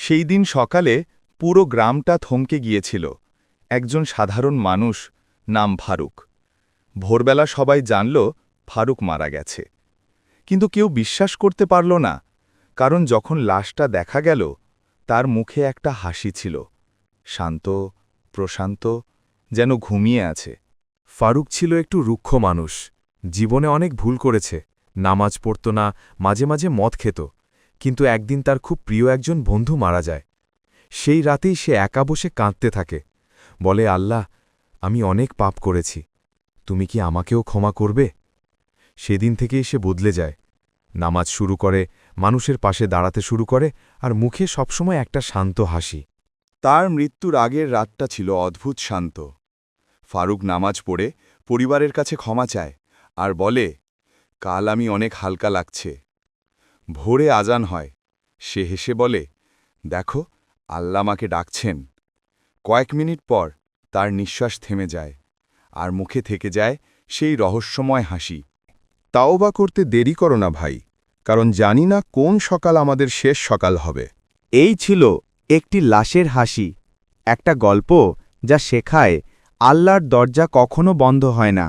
সেই দিন সকালে পুরো গ্রামটা থমকে গিয়েছিল। একজন সাধারণ মানুষ, নাম ফারুক। ভোরবেলা সবাই জানল ফারুক মারা গেছে। কিন্তু কেউ বিশ্বাস করতে পারল না, কারণ যখন লাশটা দেখা গেল তার মুখে একটা হাসি ছিল, শান্ত, প্রশান্ত, যেন ঘুমিয়ে আছে। ফারুক ছিল একটু রুক্ষ মানুষ, জীবনে অনেক ভুল করেছে, নামাজ পড়ত না, মাঝে মাঝে মদ খেত। কিন্তু একদিন তার খুব প্রিয় একজন বন্ধু মারা যায়। সেই রাতেই সে একা বসে কাঁদতে থাকে, বলে, আল্লাহ, আমি অনেক পাপ করেছি, তুমি কি আমাকেও ক্ষমা করবে? সেদিন থেকেই সে বদলে যায়, নামাজ শুরু করে, মানুষের পাশে দাঁড়াতে শুরু করে, আর মুখে সবসময় একটা শান্ত হাসি। তার মৃত্যুর আগের রাতটা ছিল অদ্ভুত শান্ত। ফারুক নামাজ পড়ে পরিবারের কাছে ক্ষমা চায় আর বলে, কাল আমি অনেক হালকা লাগছে। ভোরে আজান হয়, সে হেসে বলে, দেখো, আল্লাহ আমাকে ডাকছেন। কয়েক মিনিট পর তার নিঃশ্বাস থেমে যায়, আর মুখে থেকে যায় সেই রহস্যময় হাসি। তাওবা করতে দেরি করো না ভাই, কারণ জানি না কোন সকাল আমাদের শেষ সকাল হবে। এই ছিল একটি লাশের হাসি, একটা গল্প যা শেখায় আল্লাহর দরজা কখনো বন্ধ হয় না।